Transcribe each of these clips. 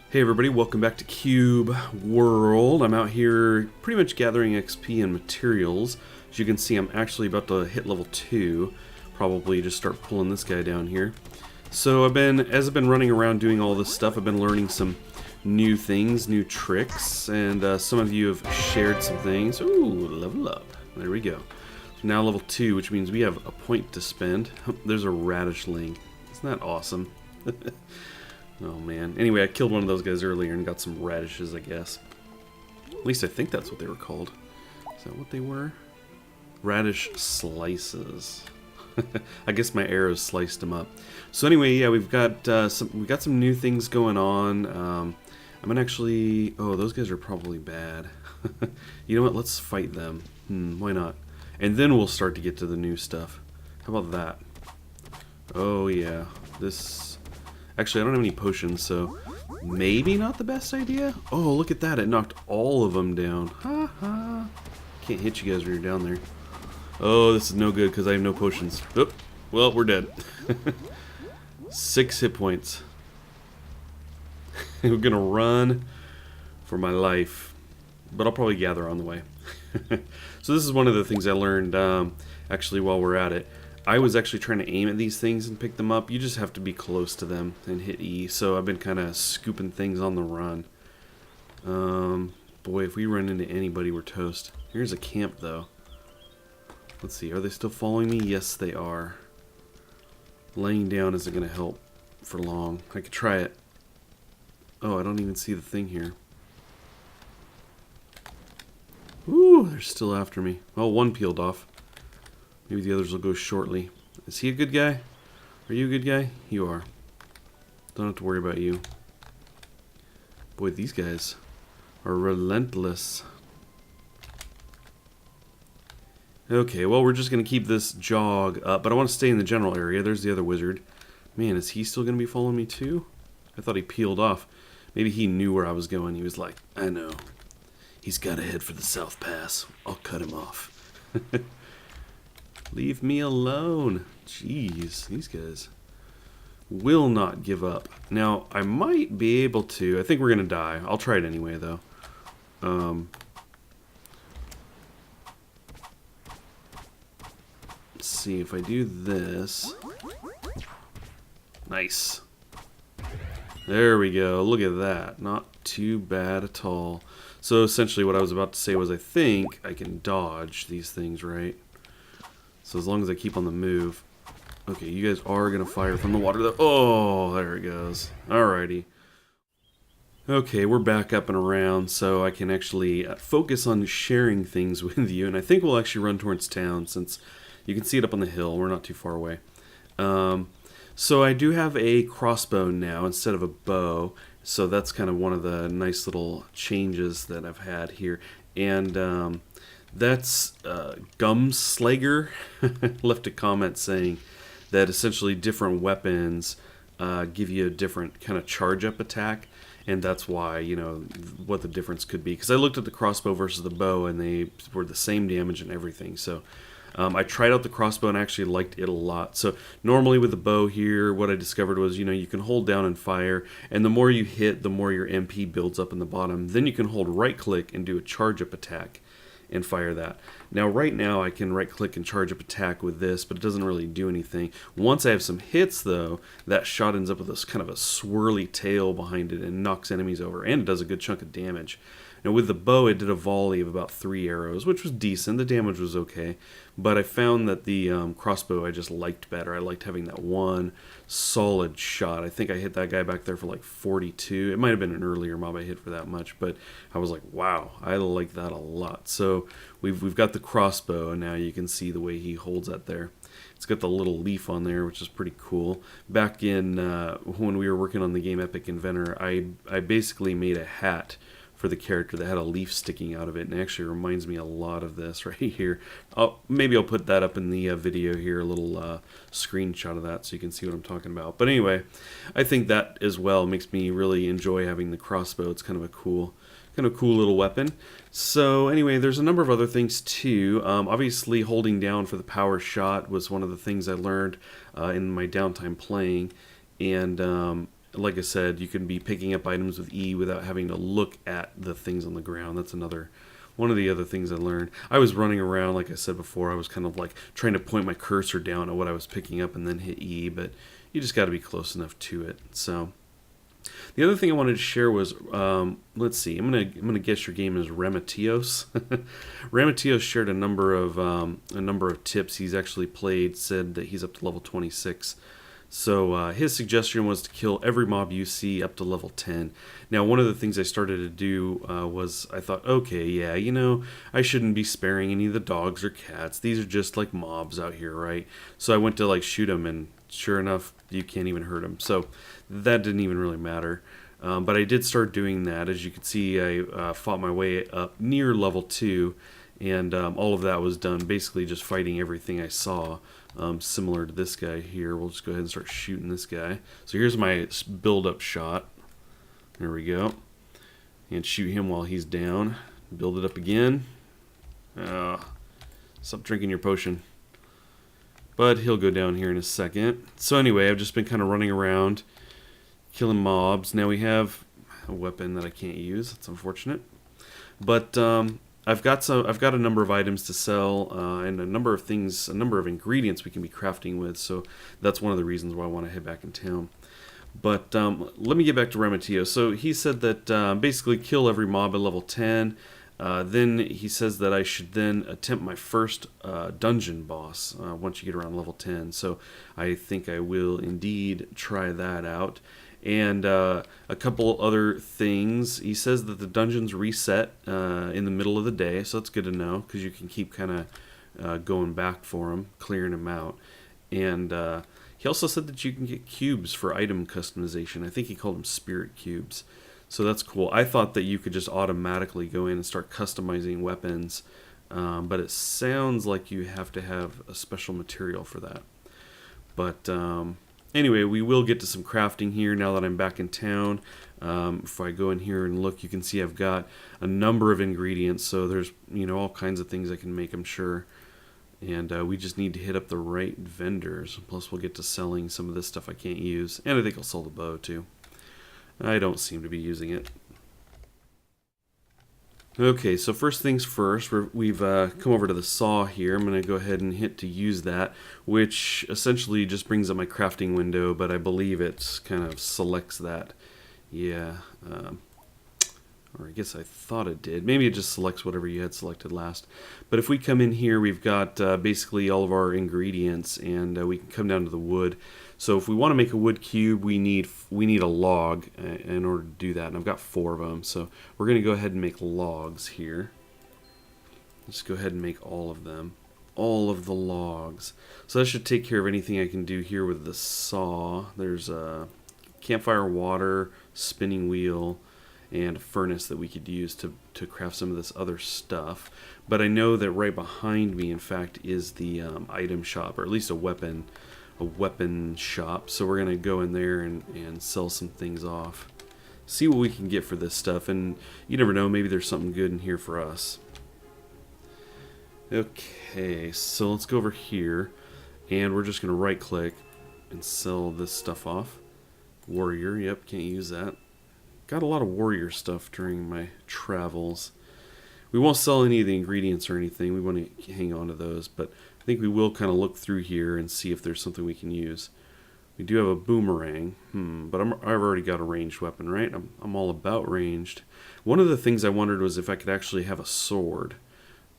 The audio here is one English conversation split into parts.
Hey everybody, welcome back to CubeWorld. I'm out here pretty much gathering XP and materials. As you can see, I'm actually about to hit level 2. Probably just start pulling this guy down here. So as I've been running around doing all this stuff, I've been learning some new things, new tricks, and some of you have shared some things. Ooh, level up. There we go. So now level 2, which means we have a point to spend. There's a radish ling. Isn't that awesome? Oh man. Anyway, I killed one of those guys earlier and got some radishes, I guess. At least I think that's what they were called. Is that what they were? Radish slices. I guess my arrows sliced them up. So anyway, yeah, we've got some new things going on. I'm gonna actually. Oh, those guys are probably bad. You know what? Let's fight them. Why not? And then we'll start to get to the new stuff. How about that? Oh yeah, this. Actually, I don't have any potions, so maybe not the best idea. Oh, look at that. It knocked all of them down. Ha ha. Can't hit you guys when you're down there. Oh, this is no good because I have no potions. Oh, well, we're dead. 6 hit points. We're going to run for my life, but I'll probably gather on the way. So this is one of the things I learned actually while we're at it. I was actually trying to aim at these things and pick them up. You just have to be close to them and hit E. So I've been kind of scooping things on the run. Boy, if we run into anybody, we're toast. Here's a camp, though. Let's see. Are they still following me? Yes, they are. Laying down isn't going to help for long. I could try it. Oh, I don't even see the thing here. Ooh, they're still after me. Oh, one peeled off. Maybe the others will go shortly. Is he a good guy? Are you a good guy? You are. Don't have to worry about you. Boy, these guys are relentless. Okay, well, we're just going to keep this jog up, but I want to stay in the general area. There's the other wizard. Man, is he still going to be following me too? I thought he peeled off. Maybe he knew where I was going. He was like, I know. He's got to head for the South Pass. I'll cut him off. Leave me alone. Jeez, these guys will not give up. Now, I might be able to. I think we're going to die. I'll try it anyway, though. Let's see if I do this. Nice. There we go. Look at that. Not too bad at all. So essentially what I was about to say was I think I can dodge these things, right? So as long as I keep on the move. Okay, you guys are going to fire from the water. Oh, there it goes. Alrighty. Okay, we're back up and around, so I can actually focus on sharing things with you. And I think we'll actually run towards town since you can see it up on the hill. We're not too far away. So I do have a crossbow now instead of a bow. So that's kind of one of the nice little changes that I've had here. And that's Gumslager left a comment saying that essentially different weapons give you a different kind of charge-up attack, and that's why, you know, what the difference could be. Because I looked at the crossbow versus the bow, and they were the same damage and everything. So I tried out the crossbow and actually liked it a lot. So normally with the bow here, what I discovered was, you know, you can hold down and fire, and the more you hit, the more your MP builds up in the bottom. Then you can hold right-click and do a charge-up attack and fire that. Now right now I can right click and charge up attack with this, but it doesn't really do anything. Once I have some hits though, that shot ends up with this kind of a swirly tail behind it and knocks enemies over, and it does a good chunk of damage. Now with the bow it did a volley of about 3 arrows, which was decent. The damage was okay, but I found that the crossbow I just liked better. I liked having that one solid shot. I think I hit that guy back there for like 42. It might have been an earlier mob I hit for that much, but I was like, wow, I like that a lot. So we've got the crossbow, and now you can see the way he holds that there. It's got the little leaf on there, which is pretty cool. Back in when we were working on the game Epic Inventor, I basically made a hat for the character that had a leaf sticking out of it, and it actually reminds me a lot of this right here. Maybe I'll put that up in the video here, a little screenshot of that so you can see what I'm talking about. But anyway, I think that as well makes me really enjoy having the crossbow. It's kind of a cool little weapon. So anyway, there's a number of other things too. Obviously holding down for the power shot was one of the things I learned in my downtime playing, and like I said, you can be picking up items with E without having to look at the things on the ground. That's one of the other things I learned. I was running around, like I said before, I was kind of like trying to point my cursor down at what I was picking up and then hit E, but you just got to be close enough to it. So the other thing I wanted to share was, let's see, I'm gonna guess your game is Ramatios. Ramatios shared a number of tips. He's actually said that he's up to level 26. So his suggestion was to kill every mob you see up to level 10. Now, one of the things I started to do was I thought, okay, yeah, I shouldn't be sparing any of the dogs or cats. These are just like mobs out here, right? So I went to like shoot them, and sure enough, you can't even hurt them. So that didn't even really matter. But I did start doing that. As you can see, I fought my way up near level 2, and all of that was done basically just fighting everything I saw. Similar to this guy here. We'll just go ahead and start shooting this guy. So here's my build-up shot. There we go. And shoot him while he's down. Build it up again. Stop drinking your potion. But he'll go down here in a second. So anyway, I've just been kind of running around, killing mobs. Now we have a weapon that I can't use. That's unfortunate. But I've got a number of items to sell and a number of ingredients we can be crafting with. So that's one of the reasons why I want to head back in town. But let me get back to Rematio. So he said that basically kill every mob at level 10. Then he says that I should then attempt my first dungeon boss once you get around level 10. So I think I will indeed try that out. And a couple other things. He says that the dungeons reset in the middle of the day, so that's good to know, because you can keep kind of going back for them, clearing them out. And he also said that you can get cubes for item customization. I think he called them spirit cubes. So that's cool. I thought that you could just automatically go in and start customizing weapons, but it sounds like you have to have a special material for that. But anyway, we will get to some crafting here now that I'm back in town. If I go in here and look, you can see I've got a number of ingredients. So there's all kinds of things I can make, I'm sure. And we just need to hit up the right vendors. Plus we'll get to selling some of this stuff I can't use. And I think I'll sell the bow too. I don't seem to be using it. Okay, so first things first, we've come over to the saw here. I'm going to go ahead and hit to use that, which essentially just brings up my crafting window, but I believe it kind of selects that. Yeah, or I guess I thought it did. Maybe it just selects whatever you had selected last. But if we come in here, we've got basically all of our ingredients, and we can come down to the wood. So if we want to make a wood cube, we need a log in order to do that, and I've got 4 of them. So we're going to go ahead and make logs here. Let's go ahead and make all of them. All of the logs. So that should take care of anything I can do here with the saw. There's a campfire, water, spinning wheel, and a furnace that we could use to craft some of this other stuff. But I know that right behind me, in fact, is the item shop, or at least a weapon shop. So we're going to go in there and sell some things off. See what we can get for this stuff. And you never know, maybe there's something good in here for us. Okay, so let's go over here. And we're just going to right click and sell this stuff off. Warrior, yep, can't use that. Got a lot of warrior stuff during my travels. We won't sell any of the ingredients or anything. We want to hang on to those, but I think we will kind of look through here and see if there's something we can use. We do have a boomerang, but I've already got a ranged weapon, right? I'm all about ranged. One of the things I wondered was if I could actually have a sword.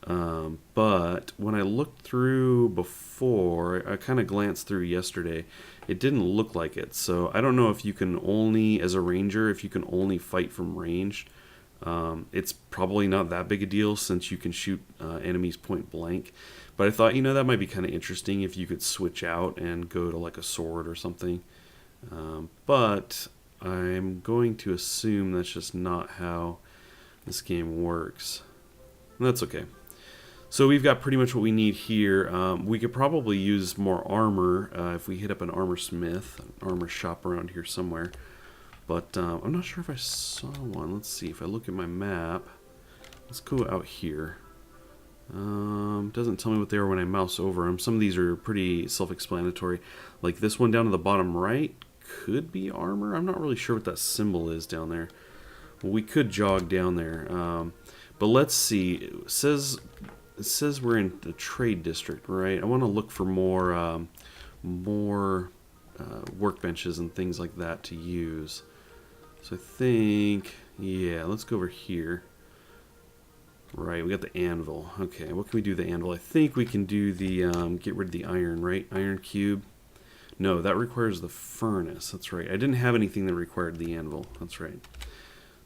But when I looked through before, I kind of glanced through yesterday, it didn't look like it. So I don't know if you can only, as a ranger, if you can only fight from ranged. It's probably not that big a deal since you can shoot enemies point blank. But I thought, that might be kind of interesting if you could switch out and go to like a sword or something. But I'm going to assume that's just not how this game works. And that's okay. So we've got pretty much what we need here. We could probably use more armor if we hit up an armor smith, an armor shop around here somewhere. But I'm not sure if I saw one. Let's see. If I look at my map, let's go out here. Doesn't tell me what they are when I mouse over them. Some of these are pretty self-explanatory. Like this one down to the bottom right could be armor. I'm not really sure what that symbol is down there. Well, we could jog down there. But let's see. It says we're in the trade district, right? I want to look for more workbenches and things like that to use. So I think, yeah, let's go over here. Right, we got the anvil. Okay, what can we do with the anvil? I think we can do the, get rid of the iron, right? Iron cube. No, that requires the furnace. That's right. I didn't have anything that required the anvil. That's right.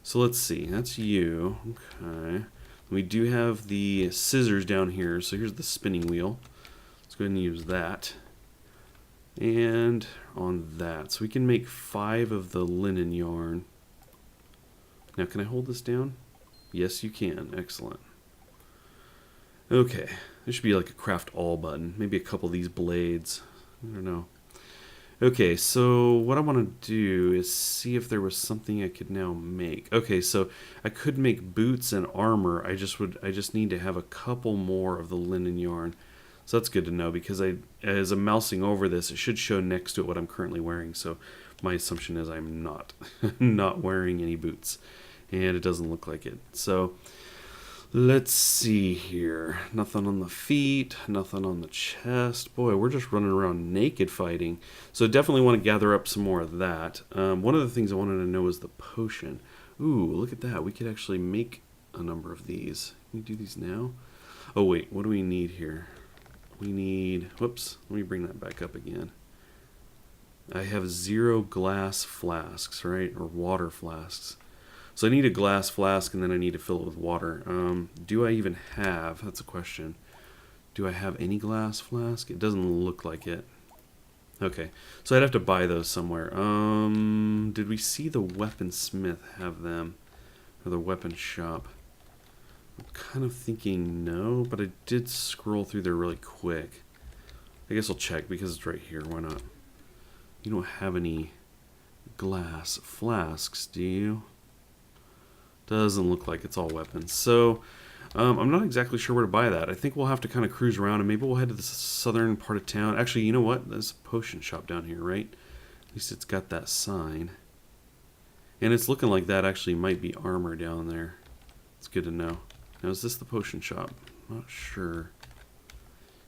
So let's see. That's you. Okay. We do have the scissors down here. So here's the spinning wheel. Let's go ahead and use that. And on that. So we can make 5 of the linen yarn. Now, can I hold this down? Yes, you can. Excellent. Okay. There should be like a craft all button. Maybe a couple of these blades. I don't know. Okay, so what I want to do is see if there was something I could now make. Okay, so I could make boots and armor. I just need to have a couple more of the linen yarn. So that's good to know, because as I'm mousing over this, it should show next to it what I'm currently wearing. So my assumption is I'm not not wearing any boots. And it doesn't look like it. So let's see here. Nothing on the feet, nothing on the chest. Boy, we're just running around naked fighting. So definitely want to gather up some more of that. One of the things I wanted to know was the potion. Ooh, look at that. We could actually make a number of these. Can we do these now? Oh wait, what do we need here? We need, whoops, let me bring that back up again. I have 0 glass flasks, right? Or water flasks. So I need a glass flask, and then I need to fill it with water. Do I even have, that's a question. Do I have any glass flask? It doesn't look like it. Okay, so I'd have to buy those somewhere. Did we see the weaponsmith have them? Or the weapon shop? I'm kind of thinking no, but I did scroll through there really quick. I guess I'll check because it's right here. Why not? You don't have any glass flasks, do you? Doesn't look like it's all weapons. So I'm not exactly sure where to buy that. I think we'll have to kind of cruise around, and maybe we'll head to the southern part of town. Actually, you know what? There's a potion shop down here, right? At least it's got that sign. And it's looking like that actually might be armor down there. It's good to know. Now, is this the potion shop? I'm not sure.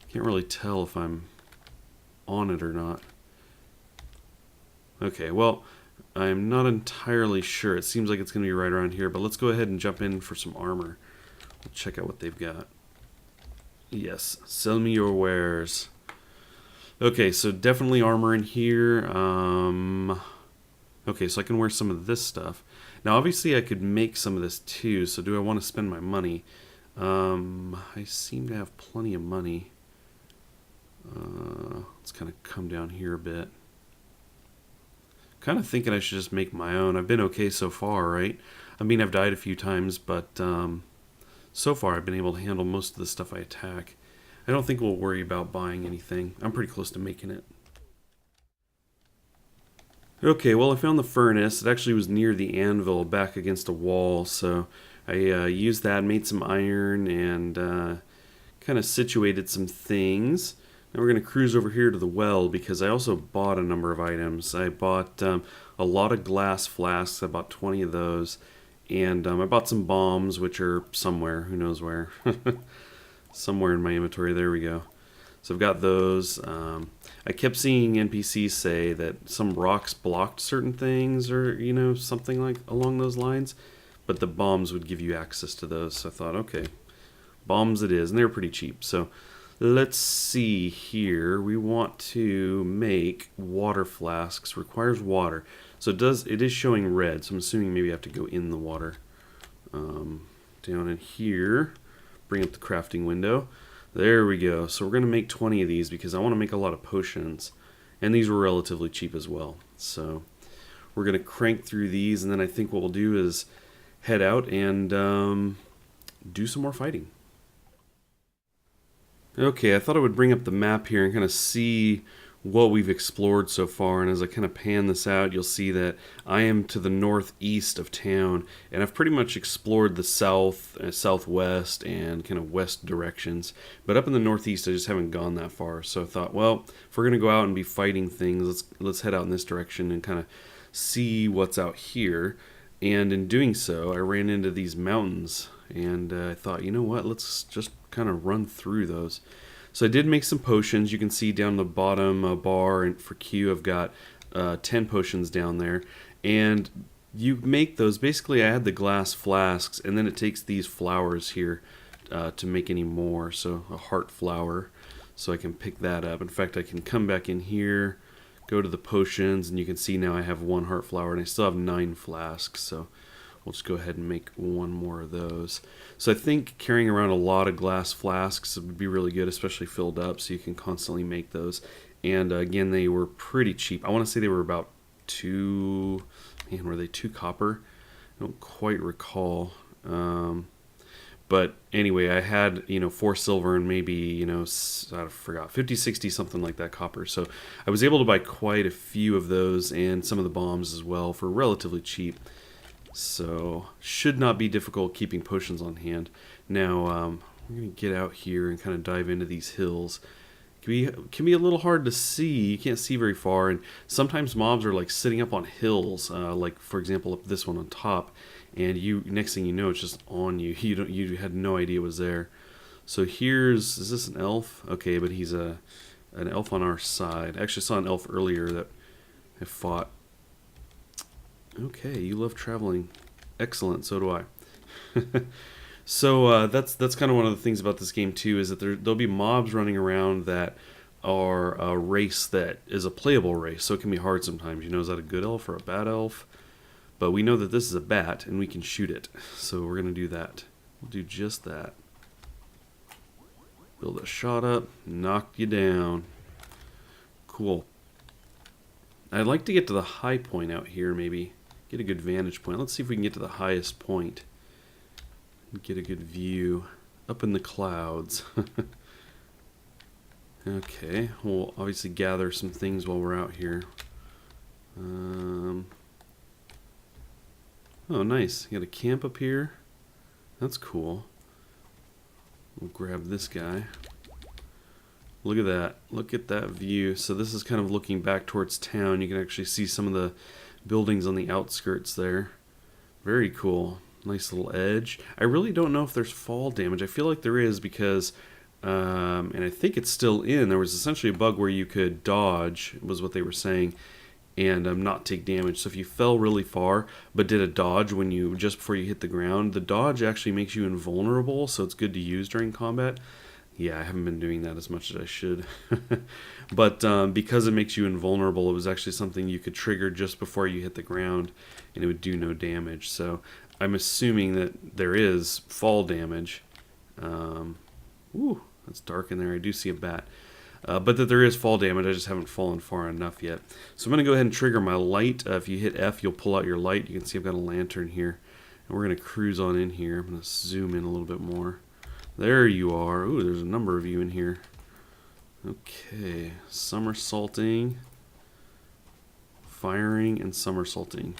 Can't really tell if I'm on it or not. Okay, well, I'm not entirely sure. It seems like it's going to be right around here, but let's go ahead and jump in for some armor. We'll check out what they've got. Yes, sell me your wares. Okay, so definitely armor in here. Okay, so I can wear some of this stuff. Now, obviously, I could make some of this too, so do I want to spend my money? I seem to have plenty of money. Let's kind of come down here a bit. Kind of thinking I should just make my own. I've been okay so far, right? I mean, I've died a few times, but so far I've been able to handle most of the stuff I attack. I don't think we'll worry about buying anything. I'm pretty close to making it. Okay, well, I found the furnace. It actually was near the anvil, back against a wall, so I used that, made some iron, and kind of situated some things. Now we're going to cruise over here to the well, because I also bought a number of items. I bought a lot of glass flasks. I bought 20 of those. And I bought some bombs, which are somewhere. Who knows where. Somewhere in my inventory. There we go. So I've got those. I kept seeing NPCs say that some rocks blocked certain things, or, you know, something like along those lines. But the bombs would give you access to those. So I thought, okay, bombs it is. And they're pretty cheap. So let's see here. We want to make water flasks. Requires water. So it is showing red. So I'm assuming maybe I have to go in the water. Down in here. Bring up the crafting window. There we go. So we're going to make 20 of these because I want to make a lot of potions. And these were relatively cheap as well. So we're going to crank through these. And then I think what we'll do is head out and do some more fighting. Okay, I thought I would bring up the map here and kind of see what we've explored so far, and as I kind of pan this out, you'll see that I am to the northeast of town, and I've pretty much explored the south, southwest, and kind of west directions. But up in the northeast, I just haven't gone that far. So I thought, well, if we're gonna go out and be fighting things, let's head out in this direction and kind of see what's out here. And in doing so, I ran into these mountains, and I thought, you know what, let's just kind of run through those. So I did make some potions. You can see down the bottom bar, and for Q, I've got 10 potions down there. And you make those, basically I had the glass flasks, and then it takes these flowers here to make any more. So a heart flower, so I can pick that up. In fact, I can come back in here, go to the potions, and you can see now I have 1 heart flower, and I still have 9 flasks. So we'll just go ahead and make 1 more of those. So I think carrying around a lot of glass flasks would be really good, especially filled up, so you can constantly make those. And again, they were pretty cheap. I want to say they were about 2... Man, were they 2 copper? I don't quite recall. But anyway, I had, 4 silver and maybe, I forgot, 50, 60, something like that copper. So I was able to buy quite a few of those and some of the bombs as well for relatively cheap. So should not be difficult keeping potions on hand. Now we're going to get out here and kind of dive into these hills. It can be a little hard to see. You can't see very far, and sometimes mobs are like sitting up on hills, like for example up this one on top, and next thing you know it's just on you. You had no idea it was there. So is this an elf? Okay, but he's an elf on our side. I actually saw an elf earlier that I fought. Okay, you love traveling. Excellent, so do I. So that's kind of one of the things about this game too, is that there'll be mobs running around that are a race that is a playable race, so it can be hard sometimes. Is that a good elf or a bad elf? But we know that this is a bat, and we can shoot it. So we're going to do that. We'll do just that. Build a shot up, knock you down. Cool. I'd like to get to the high point out here, maybe. Get a good vantage point. Let's see if we can get to the highest point. Get a good view up in the clouds. Okay, we'll obviously gather some things while we're out here. Oh, nice. You got a camp up here. That's cool. We'll grab this guy. Look at that. Look at that view. So this is kind of looking back towards town. You can actually see some of the buildings on the outskirts there. Very cool. Nice little edge. I really don't know if there's fall damage. I feel like there is because, and I think it's still in, there was essentially a bug where you could dodge, was what they were saying, and not take damage. So if you fell really far but did a dodge just before you hit the ground, the dodge actually makes you invulnerable, so it's good to use during combat. Yeah, I haven't been doing that as much as I should. But because it makes you invulnerable, it was actually something you could trigger just before you hit the ground, and it would do no damage. So I'm assuming that there is fall damage. Ooh, that's dark in there. I do see a bat. But that there is fall damage. I just haven't fallen far enough yet. So I'm going to go ahead and trigger my light. If you hit F, you'll pull out your light. You can see I've got a lantern here. And we're going to cruise on in here. I'm going to zoom in a little bit more. There you are. Ooh, there's a number of you in here. Okay. Somersaulting. Firing and somersaulting.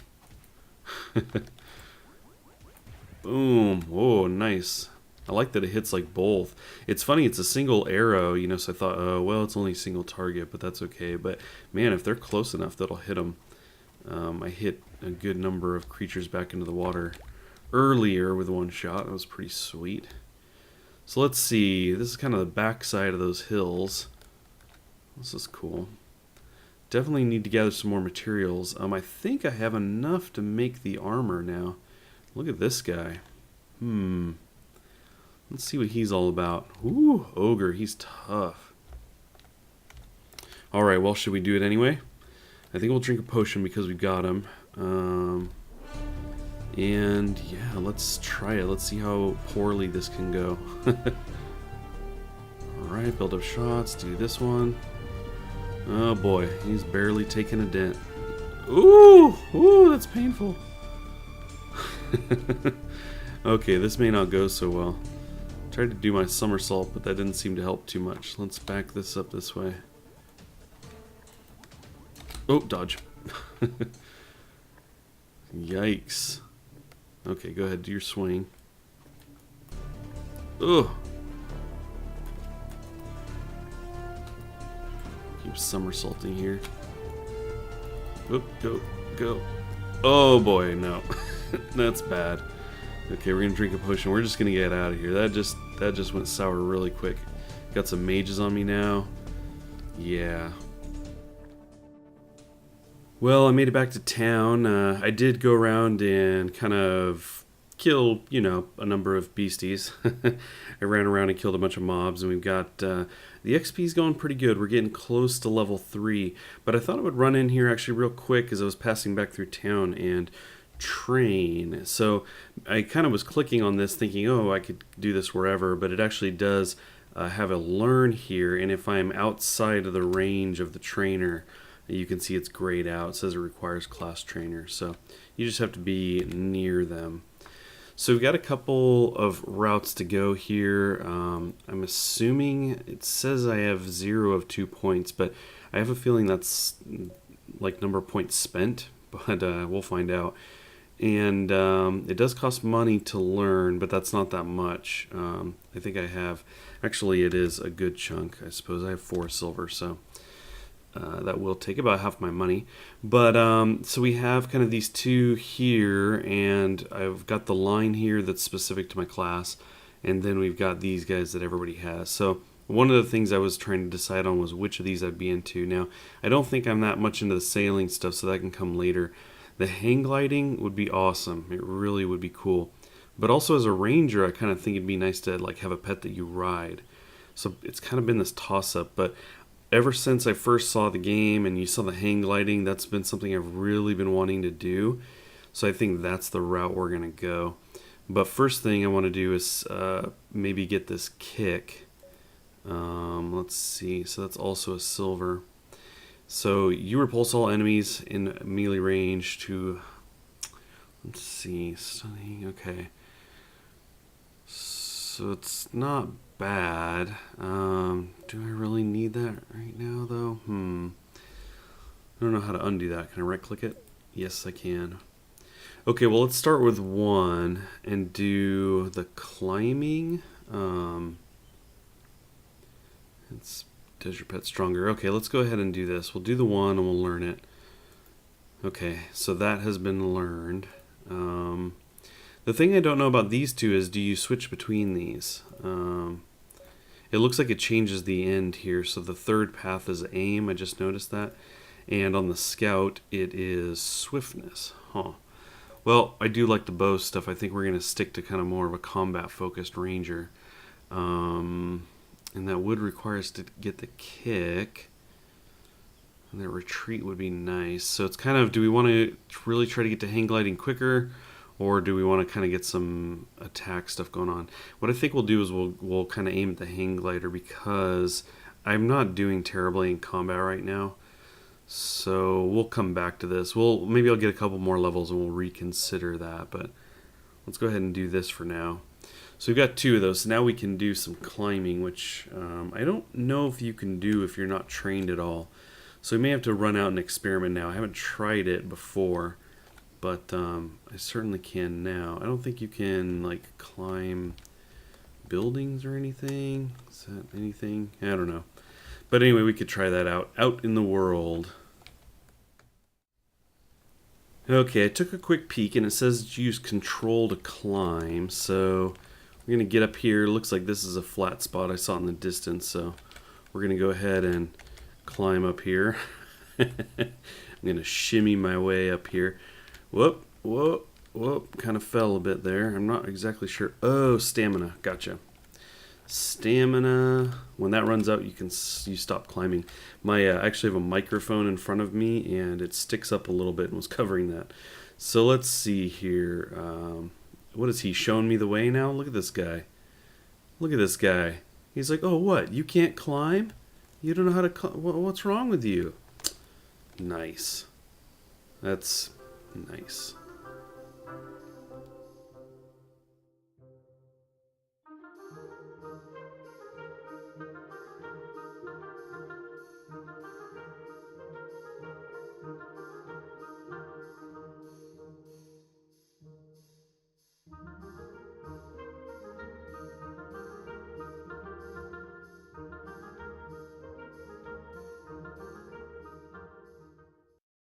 Boom. Whoa, nice. I like that it hits like both. It's funny, it's a single arrow, so I thought, oh, well, it's only a single target, but that's okay. But, man, if they're close enough, that'll hit them. I hit a good number of creatures back into the water earlier with one shot. That was pretty sweet. So let's see. This is kind of the back side of those hills. This is cool. Definitely need to gather some more materials. I think I have enough to make the armor now. Look at this guy. Let's see what he's all about. Ooh, ogre. He's tough. Alright, well, should we do it anyway? I think we'll drink a potion because we've got him. And, yeah, let's try it. Let's see how poorly this can go. Alright, build up shots. Do this one. Oh, boy. He's barely taking a dent. Ooh! Ooh, that's painful. Okay, this may not go so well. Tried to do my somersault, but that didn't seem to help too much. Let's back this up this way. Oh, dodge. Yikes. Okay, go ahead, do your swing. Ugh. Keep somersaulting here. Oop, go, go. Oh boy, no. That's bad. Okay, we're gonna drink a potion. We're just gonna get out of here. That just went sour really quick. Got some mages on me now. Yeah. Well, I made it back to town. I did go around and kind of kill, you know, a number of beasties. I ran around and killed a bunch of mobs, and we've got the XP's going pretty good. We're getting close to level 3, but I thought I would run in here actually real quick as I was passing back through town and train. So I kind of was clicking on this thinking, oh, I could do this wherever, but it actually does have a learn here, and if I'm outside of the range of the trainer, you can see it's grayed out. It says it requires class trainer, so you just have to be near them. So we've got a couple of routes to go here. I'm assuming it says I have 0 of 2 points, but I have a feeling that's like number of points spent, but we'll find out. And it does cost money to learn, but that's not that much. I think I have, actually it is a good chunk. I suppose I have 4 silver, so that will take about half my money. But so we have kind of these 2 here, and I've got the line here that's specific to my class, and then we've got these guys that everybody has. So one of the things I was trying to decide on was which of these I'd be into. Now, I don't think I'm that much into the sailing stuff, so that can come later. The hang gliding would be awesome. It really would be cool. But also as a ranger, I kind of think it'd be nice to like have a pet that you ride. So it's kind of been this toss-up, but ever since I first saw the game and you saw the hang gliding, that's been something I've really been wanting to do. So I think that's the route we're going to go. But first thing I want to do is maybe get this kick. Let's see. So that's also a silver. So you repulse all enemies in melee range to, let's see, stunning, okay. So it's not bad. Do I really need that right now though? I don't know how to undo that. Can I right click it? Yes, I can. Okay, well let's start with 1 and do the climbing. Does your pet stronger? Okay, let's go ahead and do this. We'll do the 1 and we'll learn it. Okay, so that has been learned. The thing I don't know about these 2 is, do you switch between these? It looks like it changes the end here. So the 3rd path is aim. I just noticed that. And on the scout, it is swiftness. Huh. Well, I do like the bow stuff. I think we're going to stick to kind of more of a combat-focused ranger. And that would require us to get the kick. And that retreat would be nice. So it's kind of, do we want to really try to get to hang gliding quicker? Or do we want to kind of get some attack stuff going on? What I think we'll do is we'll kind of aim at the hang glider, because I'm not doing terribly in combat right now. So we'll come back to this. Maybe I'll get a couple more levels and we'll reconsider that. But let's go ahead and do this for now. So we've got 2 of those. So now we can do some climbing, which I don't know if you can do if you're not trained at all. So we may have to run out and experiment now. I haven't tried it before, but I certainly can now. I don't think you can like climb buildings or anything. Is that anything? I don't know. But anyway, we could try that out in the world. Okay, I took a quick peek and it says use control to climb. So we're going to get up here. Looks like this is a flat spot I saw in the distance. So we're going to go ahead and climb up here. I'm going to shimmy my way up here. Whoop, whoop, whoop. Kind of fell a bit there. I'm not exactly sure. Oh, stamina. Gotcha. Stamina. When that runs out, you stop climbing. I actually have a microphone in front of me, and it sticks up a little bit and was covering that. So let's see here. What is he showing me the way now? Look at this guy. Look at this guy. He's like, oh, what? You can't climb? You don't know how to climb? What's wrong with you? Nice. That's nice.